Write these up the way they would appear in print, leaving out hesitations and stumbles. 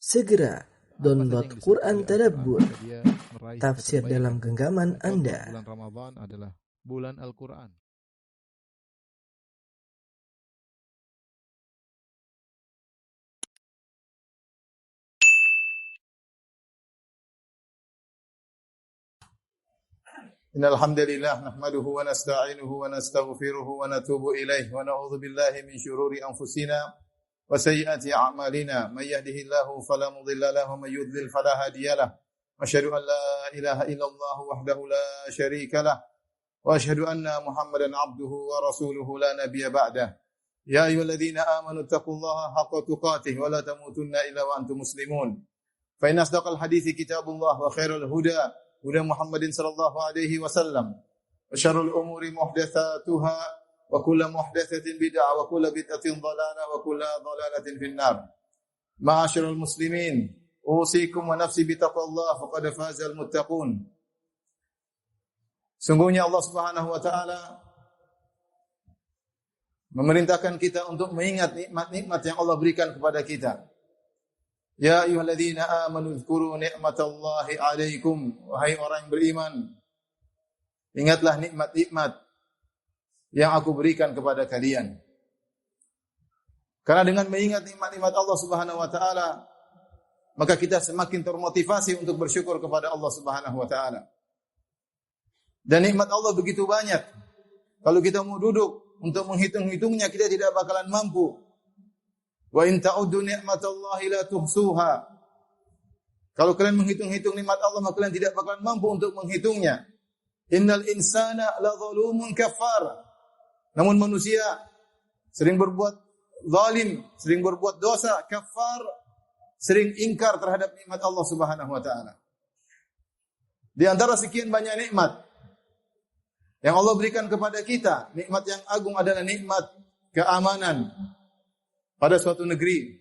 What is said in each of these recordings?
Segera download Quran Tadabbur, dia meraih tafsir keterbaik. dalam genggaman Anda. Bulan Ramadan adalah bulan Al-Quran. Innal hamdalillah nahmaduhu wa nasta'inuhu wa nastaghfiruhu wa natubu ilayhi wa na'udzu billahi min shururi anfusina wa sayyiati a'malina may yahdihillahu fala mudilla lahu wa may yudlil fala hadiyalah. Asyhadu an la ilaha illallah wahdahu la syarika lah wa asyhadu anna Muhammadan 'abduhu wa rasuluhu la nabiyya ba'dah. Ya ayyuhalladzina amanu taqullaha haqqa tuqatih wa la tamutunna illa wa antum muslimun. Fa inna asdaqal hadithi kitabullah wa khairal huda huda Muhammadin sallallahu alaihi wasallam wa syarrul umuri muhdatsatuha wa kullu muhdatsatin bid'ah wa kullu bid'atin dhalalah wa kullu dhalalatin finnar. Ma'asyiral muslimin, usikum wa nafsi bitaqwallah faqad fazal muttaqun. Sungguhnya Allah Subhanahu wa taala memerintahkan kita untuk mengingat nikmat-nikmat yang Allah berikan kepada kita. Ya ayyuhalladzina amanu dzkuru ni'matallahi 'alaikum, wahai orang yang beriman, ingatlah nikmat-nikmat yang aku berikan kepada kalian. Karena dengan mengingat nikmat-nikmat Allah Subhanahu wa taala, maka kita semakin termotivasi untuk bersyukur kepada Allah Subhanahu wa taala. Dan nikmat Allah begitu banyak. Kalau kita mau duduk untuk menghitung-hitungnya, kita tidak bakalan mampu. Wa in ta'uddu ni'matallahi la tuhsuha. Kalau kalian menghitung-hitung nikmat Allah, maka kalian tidak bakalan mampu untuk menghitungnya. Innal insana la zalumun kafar. Namun manusia sering berbuat zalim, sering berbuat dosa, kafar, sering ingkar terhadap nikmat Allah Subhanahu wa taala. Di antara sekian banyak nikmat yang Allah berikan kepada kita, nikmat yang agung adalah nikmat keamanan pada suatu negeri.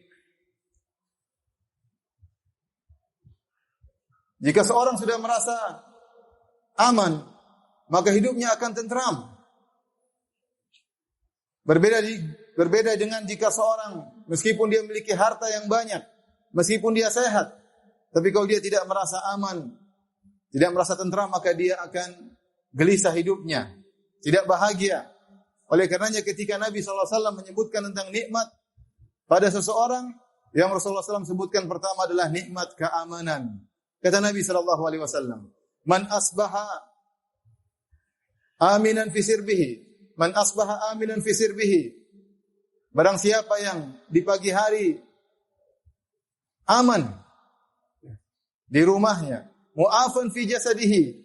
Jika seorang sudah merasa aman, maka hidupnya akan tentram. Berbeda dengan jika seorang, meskipun dia memiliki harta yang banyak, meskipun dia sehat, tapi kalau dia tidak merasa aman, tidak merasa tentram, maka dia akan gelisah hidupnya, tidak bahagia. Oleh karenanya ketika Nabi SAW menyebutkan tentang nikmat pada seseorang, yang Rasulullah SAW sebutkan pertama adalah nikmat keamanan. Kata Nabi SAW, Man asbaha aminan fi sirbihi. Man asbaha aminan fi sirbihi. Barang siapa yang di pagi hari aman di rumahnya, mu'afan fi jasadihi,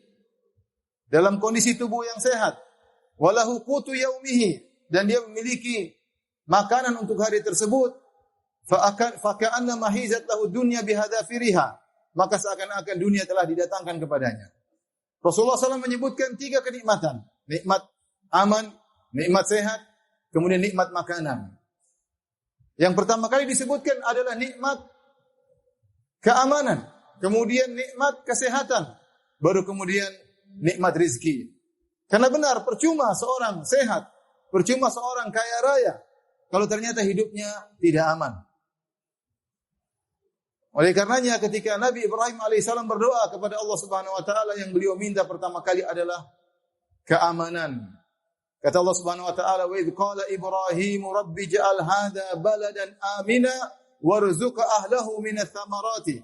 dalam kondisi tubuh yang sehat, walahu qutu yaumihi, dan dia memiliki makanan untuk hari tersebut, faka'anna mahizat lahu dunya bihadafiriha, maka seakan-akan dunia telah didatangkan kepadanya. Rasulullah SAW menyebutkan 3 kenikmatan: nikmat aman, nikmat sehat, kemudian nikmat makanan. Yang pertama kali disebutkan adalah nikmat keamanan, kemudian nikmat kesehatan, baru kemudian nikmat rizki. Karena benar, percuma seorang sehat, percuma seorang kaya raya, kalau ternyata hidupnya tidak aman. Oleh karenanya ketika Nabi Ibrahim alaihissalam berdoa kepada Allah Subhanahu wa taala, yang beliau minta pertama kali adalah keamanan. Kata Allah Subhanahu wa taala, "Wa idz qala Ibrahim rabbi ja'al hadha baladan amina warzuq ahlahu minats thamarati."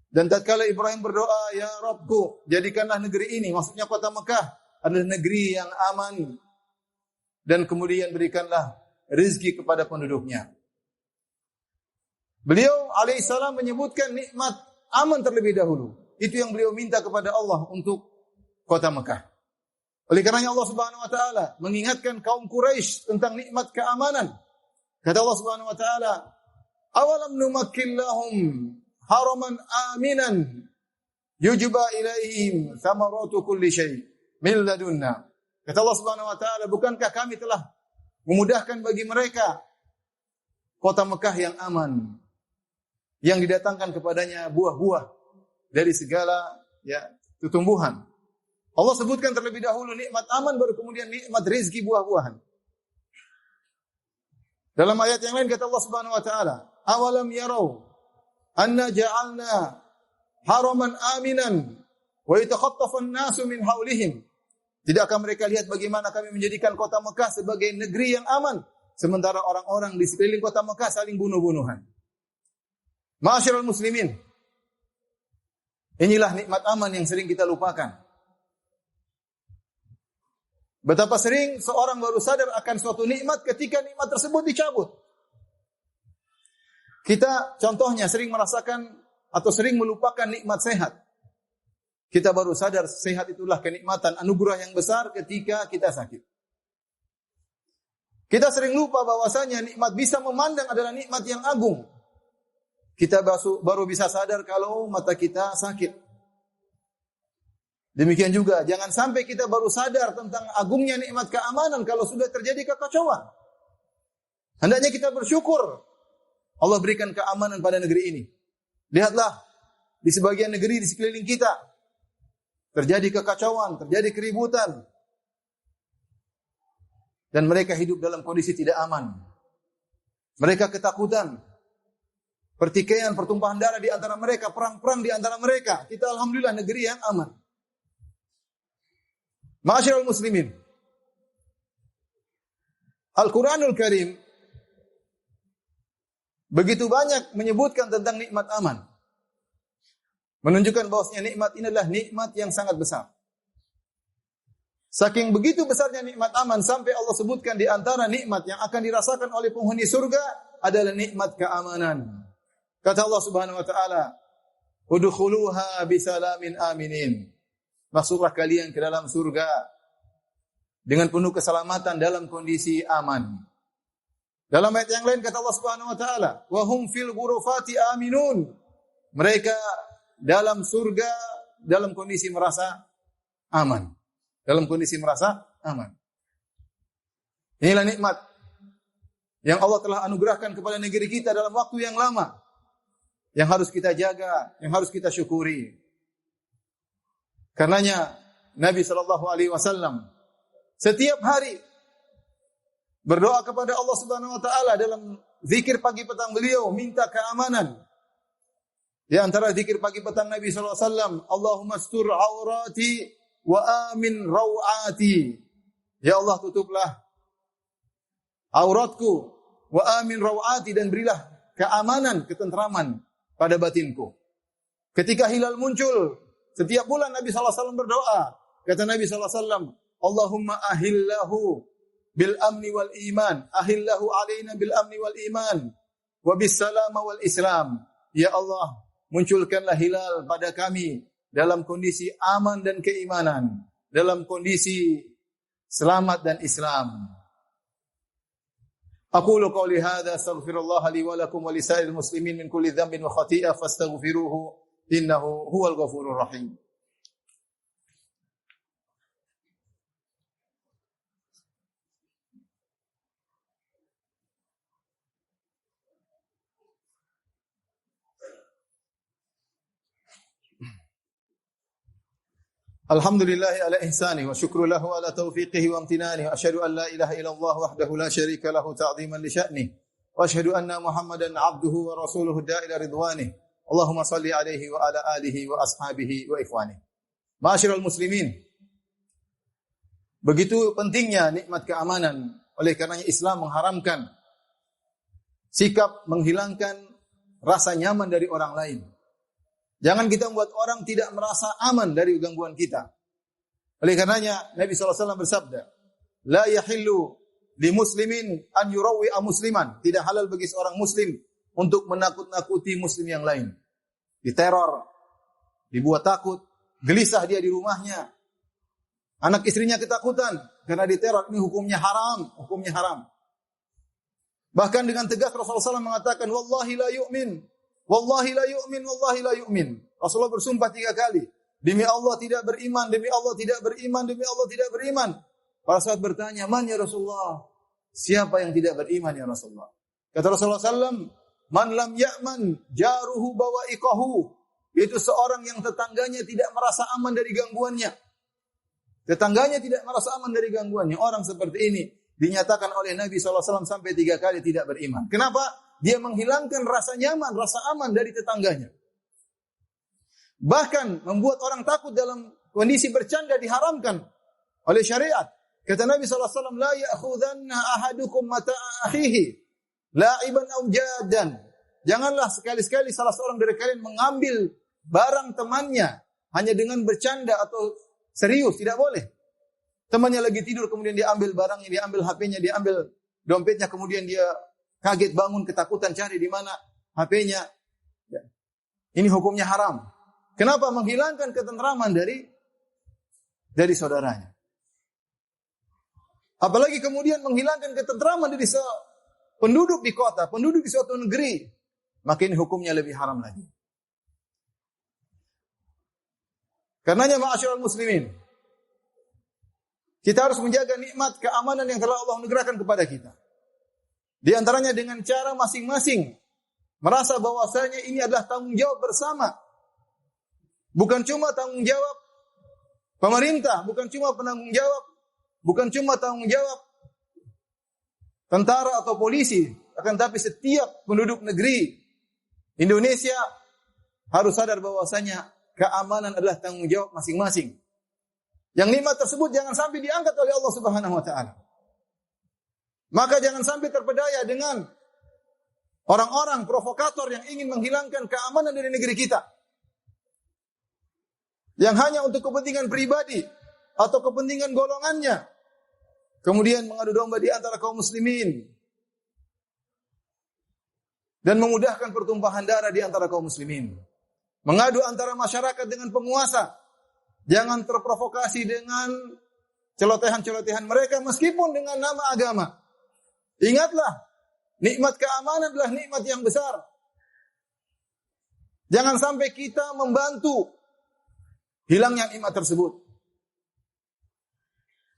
Dan tatkala Ibrahim berdoa, "Ya Rabbku, jadikanlah negeri ini," maksudnya kota Mekah, adalah negeri yang aman, dan kemudian berikanlah rezeki kepada penduduknya. Beliau alaihissalam menyebutkan nikmat aman terlebih dahulu. Itu yang beliau minta kepada Allah untuk kota Mekah. Oleh karenanya Allah Subhanahu wa taala mengingatkan kaum Quraisy tentang nikmat keamanan. Kata Allah Subhanahu wa taala, "Awalam numakkin lahum haraman aminan yujba ilaihim thamaratu kulli syai' min ladunna." Kata Allah Subhanahu wa taala, bukankah kami telah memudahkan bagi mereka kota Mekah yang aman, yang didatangkan kepadanya buah-buah dari segala tumbuhan. Allah sebutkan terlebih dahulu nikmat aman, baru kemudian nikmat rezeki buah-buahan. Dalam ayat yang lain kata Allah Subhanahu wa taala, "Awalam yarau anna ja'alna haraman aminan wa yatakhattafu an-nasu min haulihim. Tidakkah mereka lihat bagaimana kami menjadikan kota Mekah sebagai negeri yang aman, sementara orang-orang di sekeliling kota Mekah saling bunuh-bunuhan. Ma'asyiral muslimin, inilah nikmat aman yang sering kita lupakan. Betapa sering seorang baru sadar akan suatu nikmat ketika nikmat tersebut dicabut. Kita contohnya sering merasakan atau sering melupakan nikmat sehat. Kita baru sadar sehat itulah kenikmatan, anugerah yang besar ketika kita sakit. Kita sering lupa bahwasanya nikmat bisa memandang adalah nikmat yang agung. Kita baru bisa sadar kalau mata kita sakit. Demikian juga, jangan sampai kita baru sadar tentang agungnya nikmat keamanan kalau sudah terjadi kekacauan. Hendaknya kita bersyukur Allah berikan keamanan pada negeri ini. Lihatlah, di sebagian negeri di sekeliling kita terjadi kekacauan, terjadi keributan. Dan mereka hidup dalam kondisi tidak aman. Mereka ketakutan. Pertikaian, pertumpahan darah di antara mereka, perang-perang di antara mereka. Kita alhamdulillah negeri yang aman. Ma'asyiral muslimin, Al-Quranul Karim begitu banyak menyebutkan tentang nikmat aman. Menunjukkan bahwasanya nikmat ini adalah nikmat yang sangat besar. Saking begitu besarnya nikmat aman sampai Allah sebutkan di antara nikmat yang akan dirasakan oleh penghuni surga adalah nikmat keamanan. Kata Allah Subhanahu wa taala, "Udkhuluha bisalamin aminin." Masuklah kalian ke dalam surga dengan penuh keselamatan dalam kondisi aman. Dalam ayat yang lain kata Allah Subhanahu wa taala, "Wa hum fil ghurufati aminun." Mereka dalam surga dalam kondisi merasa aman. Dalam kondisi merasa aman. Inilah nikmat yang Allah telah anugerahkan kepada negeri kita dalam waktu yang lama. Yang harus kita jaga, yang harus kita syukuri. Karenanya Nabi SAW setiap hari berdoa kepada Allah Subhanahu wa taala dalam zikir pagi petang beliau minta keamanan. Di antara zikir pagi petang Nabi SAW, Allahumma astur aurati wa amin rawati. Ya Allah, tutuplah auratku wa amin rawati, dan berilah keamanan, ketentraman pada batinku. Ketika hilal muncul setiap bulan Nabi SAW berdoa. Kata Nabi SAW, Allahumma ahillahu bil amni wal iman. Ahillahu alaina bil amni wal iman. Wa bis salama wal islam. Ya Allah, munculkanlah hilal pada kami dalam kondisi aman dan keimanan. Dalam kondisi selamat dan Islam. Aqulu qawli hadha astaghfirullah li wa lakum wa lisairil muslimin min kulli dhanbin wa khati'ah fastaghfiruhu. Innahu huwal ghafurur rahim. Alhamdulillah ala ihsani wa syukru lahu ala taufiqihi wa amtinani wa asyhadu an la ilaha illallah wahdahu la syarika lahu ta'ziman li sya'ni wa asyhadu anna Muhammadan 'abduhu wa rasuluhu da'ila ridwani. Allahumma salli alaihi wa ala alihi wa ashabihi wa ikhwani. Ma'asyiral muslimin, begitu pentingnya nikmat keamanan. Oleh karenanya Islam mengharamkan sikap menghilangkan rasa nyaman dari orang lain. Jangan kita membuat orang tidak merasa aman dari gangguan kita. Oleh karenanya Nabi SAW bersabda, La yahillu li muslimin an yurawwi'a musliman. Tidak halal bagi seorang muslim untuk menakut-nakuti muslim yang lain. Diteror, dibuat takut, gelisah dia di rumahnya. Anak istrinya ketakutan karena diteror. Ini hukumnya haram, hukumnya haram. Bahkan dengan tegas Rasulullah SAW mengatakan, Wallahi la yu'min, Wallahi la yu'min, Wallahi la yu'min. Rasulullah bersumpah 3 kali. Demi Allah tidak beriman, demi Allah tidak beriman, demi Allah tidak beriman. Para sahabat bertanya, Man ya Rasulullah? Siapa yang tidak beriman ya Rasulullah? Kata Rasulullah SAW, Man lam ya'man jaruhu bawa'iqahu. Itu seorang yang tetangganya tidak merasa aman dari gangguannya. Tetangganya tidak merasa aman dari gangguannya. Orang seperti ini dinyatakan oleh Nabi SAW sampai 3 kali tidak beriman. Kenapa? dia menghilangkan rasa nyaman, rasa aman dari tetangganya. Bahkan membuat orang takut dalam kondisi bercanda diharamkan oleh syariat. Kata Nabi SAW, la ya'khudhanna ahadukum mata'a akhihi la'iban aw jadan. Janganlah sekali-sekali salah seorang dari kalian mengambil barang temannya hanya dengan bercanda atau serius, tidak boleh. Temannya lagi tidur, kemudian dia ambil barangnya, dia ambil HP-nya, dia ambil dompetnya, kemudian dia kaget bangun, ketakutan, cari di mana HP-nya. Ya. Ini hukumnya haram. Kenapa? Menghilangkan ketentraman dari saudaranya. Apalagi kemudian menghilangkan ketentraman dari penduduk di kota, penduduk di suatu negeri. Maka ini hukumnya lebih haram lagi. Karenanya ma'asyiral muslimin, kita harus menjaga nikmat keamanan yang telah Allah anugerahkan kepada kita. Di antaranya dengan cara masing-masing merasa bahwasanya ini adalah tanggung jawab bersama. Bukan cuma tanggung jawab pemerintah, bukan cuma penanggung jawab, bukan cuma tanggung jawab tentara atau polisi, akan tapi setiap penduduk negeri Indonesia harus sadar bahwasanya keamanan adalah tanggung jawab masing-masing. Yang nikmat tersebut jangan sampai diangkat oleh Allah Subhanahu wa taala. Maka jangan sampai terpedaya dengan orang-orang provokator yang ingin menghilangkan keamanan dari negeri kita. Yang hanya untuk kepentingan pribadi atau kepentingan golongannya. Kemudian mengadu domba di antara kaum muslimin. Dan memudahkan pertumpahan darah di antara kaum muslimin. Mengadu antara masyarakat dengan penguasa. Jangan terprovokasi dengan celotehan-celotehan mereka meskipun dengan nama agama. Ingatlah, nikmat keamanan adalah nikmat yang besar. Jangan sampai kita membantu hilangnya nikmat tersebut.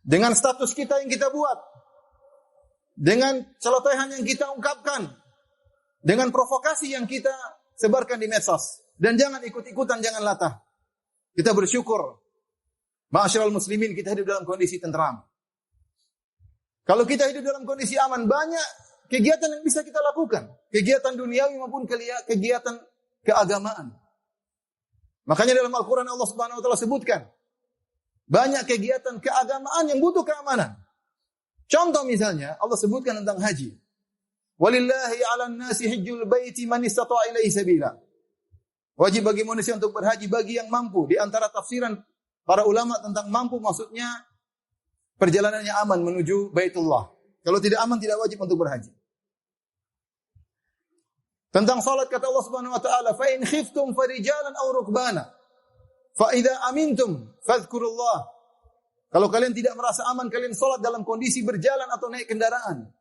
Dengan status kita yang kita buat. Dengan celotehan yang kita ungkapkan. Dengan provokasi yang kita sebarkan di medsos. Dan jangan ikut-ikutan, jangan latah. Kita bersyukur. Ma'asyiral muslimin, kita hidup dalam kondisi tentram. Kalau kita hidup dalam kondisi aman, banyak kegiatan yang bisa kita lakukan. Kegiatan duniawi maupun kegiatan keagamaan. Makanya dalam Al-Quran Allah Subhanahu wa taala sebutkan banyak kegiatan keagamaan yang butuh keamanan. Contoh misalnya Allah sebutkan tentang haji. Walillahi 'alan nasi hajjul baiti man istata'a ilaihi sabila. Wajib bagi manusia untuk berhaji bagi yang mampu. Di antara tafsiran para ulama tentang mampu maksudnya perjalanannya aman menuju Baitullah. Kalau tidak aman tidak wajib untuk berhaji. Tentang salat kata Allah Subhanahu wa taala, "Fa in khiftum farijalan aw rukbana, fa idza amintum fadhkurullah." Kalau kalian tidak merasa aman, kalian salat dalam kondisi berjalan atau naik kendaraan.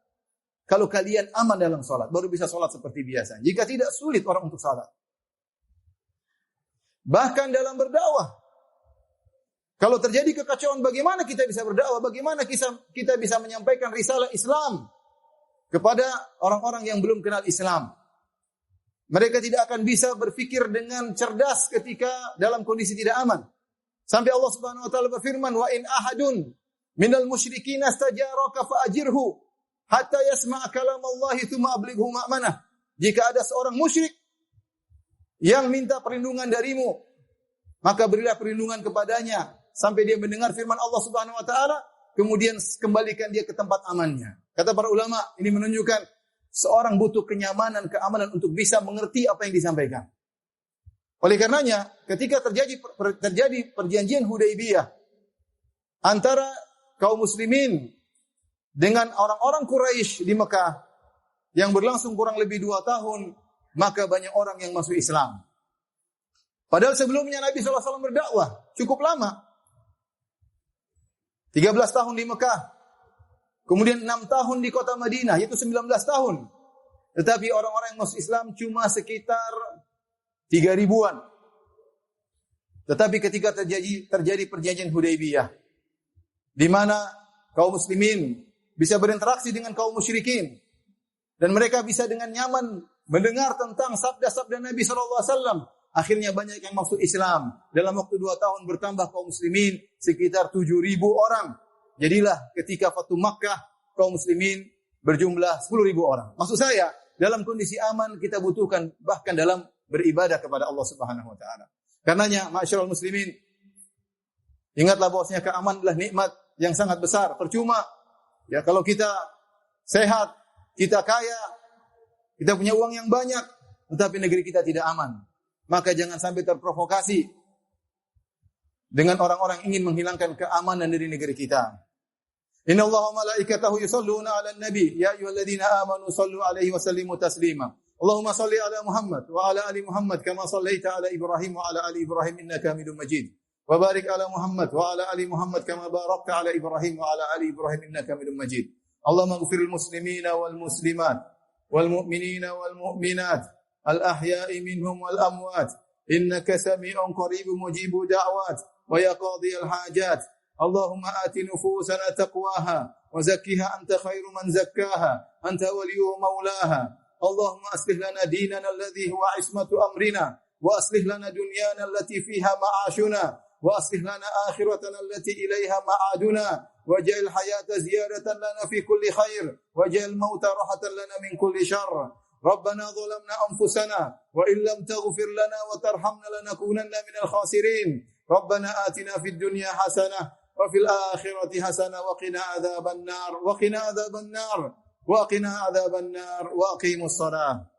Kalau kalian aman dalam salat, baru bisa salat seperti biasa. Jika tidak, sulit orang untuk salat. Bahkan dalam berdakwah. Kalau terjadi kekacauan, bagaimana kita bisa berdakwah? Bagaimana kita bisa menyampaikan risalah Islam kepada orang-orang yang belum kenal Islam? Mereka tidak akan bisa berfikir dengan cerdas ketika dalam kondisi tidak aman. Sampai Allah Subhanahu wa taala berfirman, "Wa in ahadun minal musyrikin istajaraka fa'ajirhu hatta yasma'a kalamallahi tsumma ablighu ma'manah." Jika ada seorang musyrik yang minta perlindungan darimu, maka berilah perlindungan kepadanya sampai dia mendengar firman Allah Subhanahu wa taala, kemudian kembalikan dia ke tempat amannya. Kata para ulama, ini menunjukkan seorang butuh kenyamanan, keamanan untuk bisa mengerti apa yang disampaikan. Oleh karenanya, ketika terjadi perjanjian Hudaybiyah antara kaum muslimin dengan orang-orang Quraisy di Mekah yang berlangsung kurang lebih 2 tahun, maka banyak orang yang masuk Islam. Padahal sebelumnya Nabi SAW berdakwah cukup lama. 13 tahun di Mekah. Kemudian 6 tahun di kota Madinah, yaitu 19 tahun. Tetapi orang-orang yang masuk Islam cuma sekitar 3.000-an. Tetapi ketika terjadi perjanjian Hudaybiyah, di mana kaum muslimin bisa berinteraksi dengan kaum musyrikin, dan mereka bisa dengan nyaman mendengar tentang sabda-sabda Nabi SAW. Akhirnya banyak yang masuk Islam. Dalam waktu 2 tahun bertambah kaum muslimin sekitar 7.000 orang. Jadilah ketika Fatu Makkah kaum muslimin berjumlah 10.000 orang. Maksud saya, dalam kondisi aman kita butuhkan bahkan dalam beribadah kepada Allah Subhanahu wa taala. Karenanya, ma'asyiral muslimin, ingatlah bahwasanya keamanan adalah nikmat yang sangat besar. Percuma ya kalau kita sehat, kita kaya, kita punya uang yang banyak, tetapi negeri kita tidak aman. Maka jangan sampai terprovokasi dengan orang-orang yang ingin menghilangkan keamanan dari negeri kita. Innallaha wa malaikatahu yusholluna 'alan nabi ya ayyuhalladzina amanu shallu 'alaihi wa sallimu taslima. Allahumma shalli 'ala Muhammad wa 'ala ali Muhammad kama shallaita 'ala Ibrahim wa 'ala ali Ibrahim innaka Hamidum Majid. Wa barik 'ala Muhammad wa 'ala ali Muhammad kama barakta 'ala Ibrahim wa 'ala ali Ibrahim innaka Hamidum Majid. Allahumma ighfiril muslimina wal muslimat wal mu'minina wal mu'minat al ahya'i minhum wal amwat innaka sami'un qaribun mujibud da'wat wa ya qadhiyal hajat. Allahumma ati nufusana taqwaha wa zakkiha anta khairu man zakkaha anta waliyyu maulaha. Allahumma aslih lana dinana alladhi huwa ismatu amrina wa aslih lana dunyana allati fiha ma'ashuna wa aslih lana akhiratana allati ilayha ma'aduna waj'al hayata ziyadatan lana fi kulli khair waj'al mauta rahatan lana min kulli syarr. Rabbana zalamna anfusana wa in lam taghfir lana wa tarhamna lanakunanna minal khasirin. Rabbana atina fid dunya hasanah وفي الآخرة حسنة وقنا عذاب النار وقنا عذاب النار وقنا عذاب النار وأقيموا الصلاة.